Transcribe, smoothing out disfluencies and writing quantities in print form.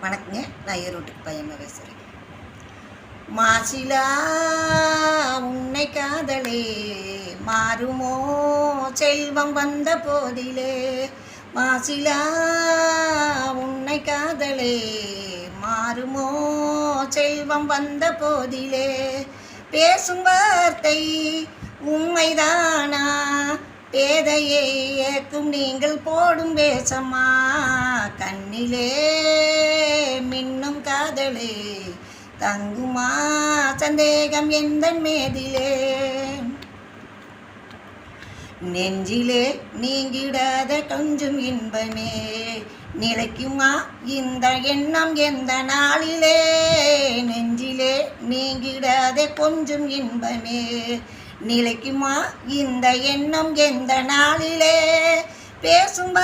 வணக்கங்க. நான் ஈரோட்டுக்கு பையன் பேசுகிறேன். மாசிலா உன்னை காதலே மாறுமோ செல்வம் வந்த போதிலே, மாசிலா உன்னை காதலே மாறுமோ செல்வம் வந்த போதிலே, பேசும் வார்த்தை உண்மைதானா பேதையை ஏற்கும் நீங்கள் போடும் வேஷமா, கண்ணிலே மின்னும் காதலே தங்குமா சந்தேகம் எந்த மேதிலே, நெஞ்சிலே நீங்கிடாத கொஞ்சம் இன்பமே நிலைக்குமா இந்த எண்ணம் எந்த நாளிலே, நெஞ்சிலே நீங்கிடாத கொஞ்சம் இன்பமே நிலைக்குமா இந்த எண்ணம் எந்த நாளிலே, பேசும்